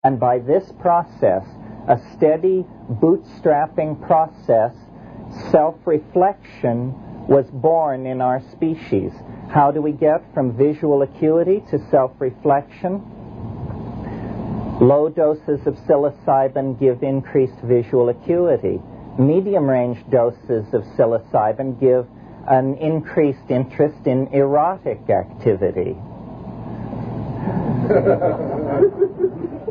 And by this process, a steady bootstrapping process, self-reflection was born in our species. How do we get from visual acuity to self-reflection? Low doses of psilocybin give increased visual acuity. Medium-range doses of psilocybin give an increased interest in erotic activity.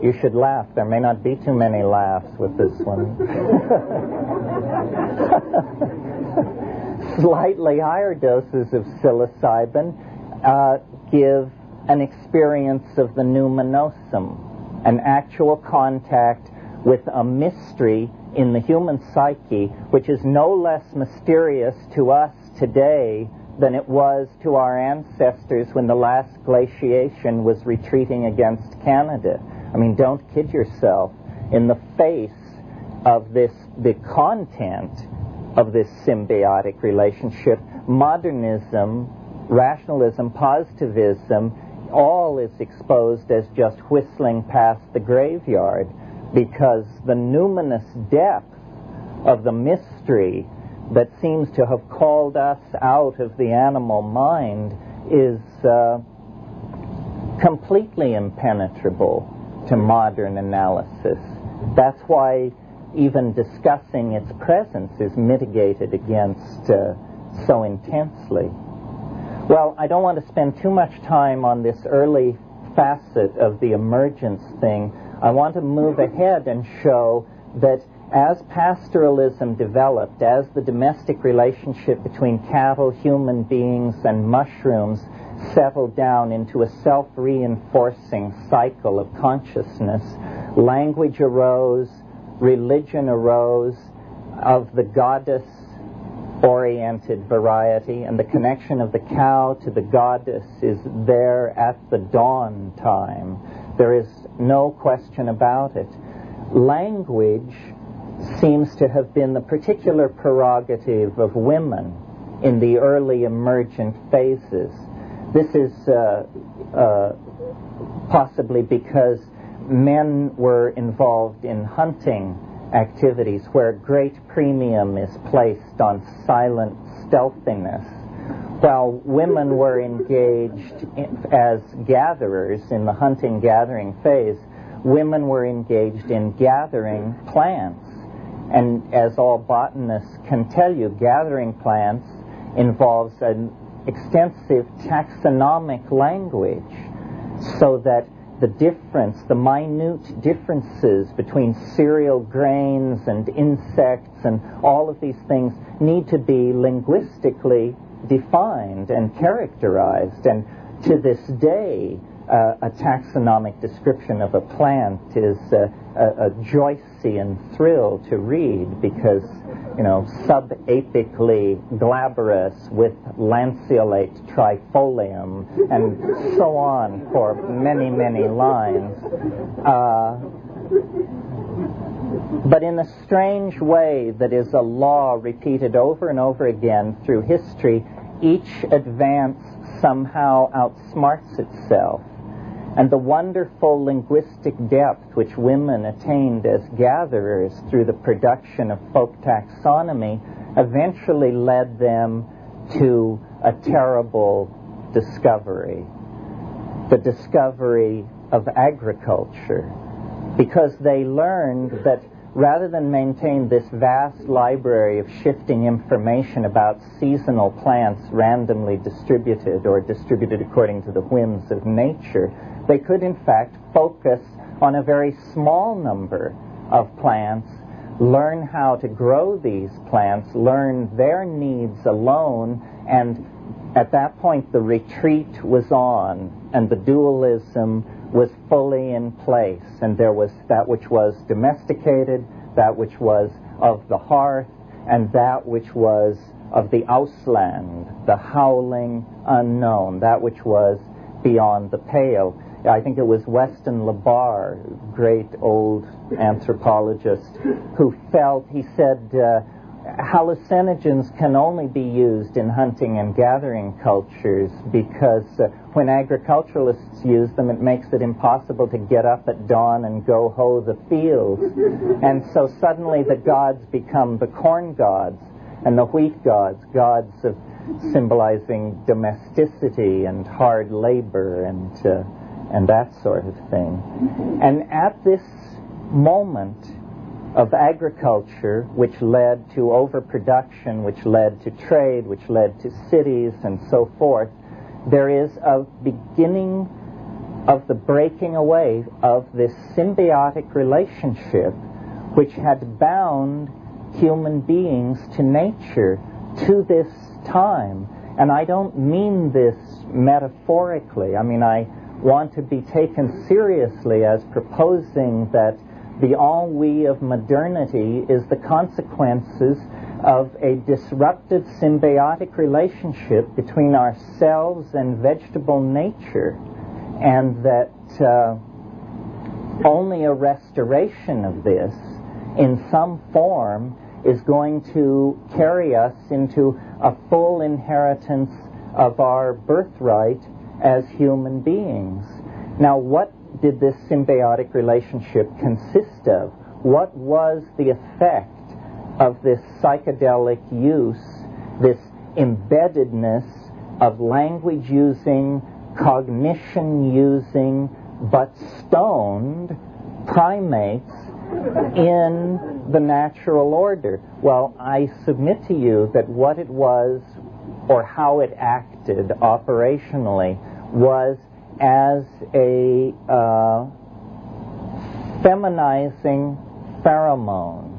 You should laugh. There may not be too many laughs with this one. Slightly higher doses of psilocybin give an experience of the numinosum, an actual contact with a mystery in the human psyche, which is no less mysterious to us today than it was to our ancestors when the last glaciation was retreating against Canada. I mean, don't kid yourself. In the face of this, the content of this symbiotic relationship, modernism, rationalism, positivism, all is exposed as just whistling past the graveyard, because the numinous depth of the mystery that seems to have called us out of the animal mind is completely impenetrable to modern analysis. That's why even discussing its presence is mitigated against so intensely. Well, I don't want to spend too much time on this early facet of the emergence thing. I want to move ahead and show that as pastoralism developed, as the domestic relationship between cattle, human beings, and mushrooms settled down into a self-reinforcing cycle of consciousness, language arose, religion arose of the goddess-oriented variety, and the connection of the cow to the goddess is there at the dawn time. There is no question about it. Language seems to have been the particular prerogative of women in the early emergent phases. This is possibly because men were involved in hunting activities where great premium is placed on silent stealthiness, while women were engaged as gatherers in the hunting-gathering phase. Women were engaged in gathering plants. And as all botanists can tell you, gathering plants involves an extensive taxonomic language, so that the difference, the minute differences between cereal grains and insects and all of these things need to be linguistically defined and characterized. And to this day, a taxonomic description of a plant is a Joycean thrill to read, because, you know, subapically glabrous with lanceolate trifolium, and so on for many, many lines. But in a strange way that is a law repeated over and over again through history, each advance somehow outsmarts itself. And the wonderful linguistic depth which women attained as gatherers through the production of folk taxonomy eventually led them to a terrible discovery, the discovery of agriculture, because they learned that rather than maintain this vast library of shifting information about seasonal plants randomly distributed or distributed according to the whims of nature, they could in fact focus on a very small number of plants, learn how to grow these plants, learn their needs alone, and at that point the retreat was on, and the dualism was fully in place, and there was that which was domesticated, that which was of the hearth, and that which was of the Ausland, the howling unknown, that which was beyond the pale. I think it was Weston LeBar, great old anthropologist, who felt, he said, hallucinogens can only be used in hunting and gathering cultures because when agriculturalists use them, it makes it impossible to get up at dawn and go hoe the fields. And so suddenly the gods become the corn gods and the wheat gods, gods of symbolizing domesticity and hard labor and that sort of thing. And at this moment of agriculture, which led to overproduction, which led to trade, which led to cities, and so forth, there is a beginning of the breaking away of this symbiotic relationship which had bound human beings to nature to this time. And I don't mean this metaphorically. I mean, I want to be taken seriously as proposing that the ennui of modernity is the consequences of a disrupted symbiotic relationship between ourselves and vegetable nature, and that only a restoration of this in some form is going to carry us into a full inheritance of our birthright as human beings. Now, what did this symbiotic relationship consist of? What was the effect of this psychedelic use, this embeddedness of language-using, cognition-using, but stoned primates in the natural order? Well, I submit to you that what it was, or how it acted operationally, was as a feminizing pheromone.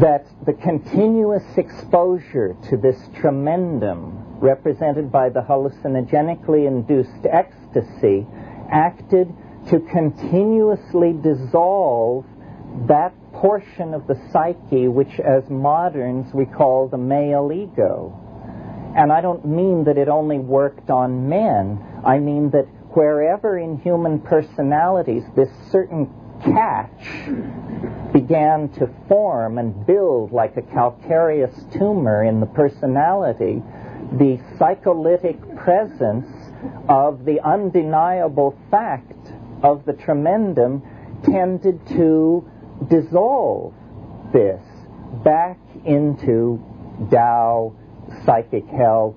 That the continuous exposure to this tremendum, represented by the hallucinogenically induced ecstasy, acted to continuously dissolve that portion of the psyche which as moderns we call the male ego. And I don't mean that it only worked on men. I mean that wherever in human personalities this certain catch began to form and build like a calcareous tumor in the personality, the psycholytic presence of the undeniable fact of the tremendum tended to dissolve this back into Tao, psychic health,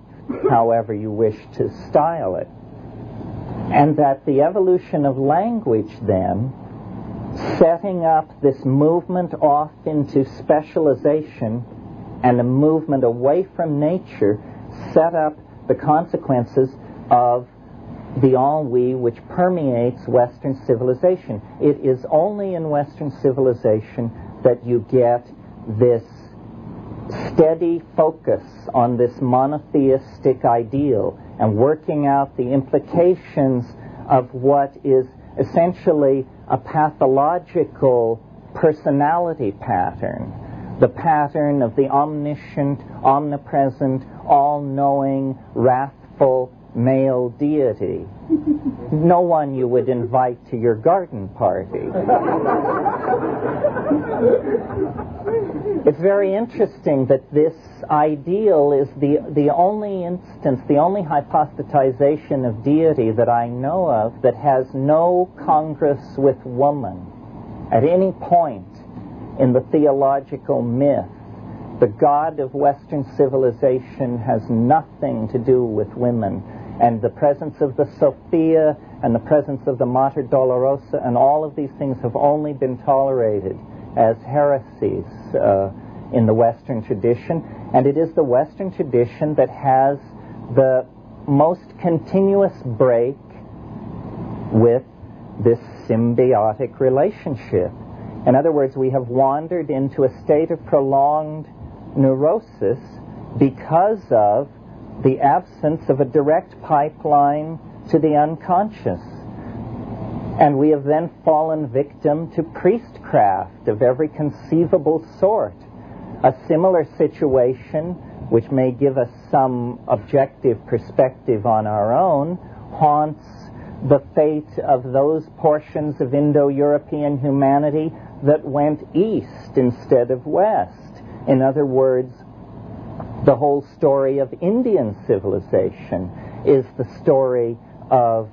however you wish to style it. And that the evolution of language then, setting up this movement off into specialization and a movement away from nature, set up the consequences of the ennui which permeates Western civilization. It is only in Western civilization that you get this steady focus on this monotheistic ideal and working out the implications of what is essentially a pathological personality pattern, the pattern of the omniscient, omnipresent, all-knowing, wrathful male deity. No one you would invite to your garden party. It's very interesting that this ideal is the only instance, the only hypostatization of deity that I know of that has no congress with woman. At any point in the theological myth, the god of Western civilization has nothing to do with women. And the presence of the Sophia and the presence of the Mater Dolorosa and all of these things have only been tolerated as heresies in the Western tradition. And it is the Western tradition that has the most continuous break with this symbiotic relationship. In other words, we have wandered into a state of prolonged neurosis because of the absence of a direct pipeline to the unconscious. And we have then fallen victim to priestcraft of every conceivable sort. A similar situation, which may give us some objective perspective on our own, haunts the fate of those portions of Indo-European humanity that went east instead of west. In other words, the whole story of Indian civilization is the story of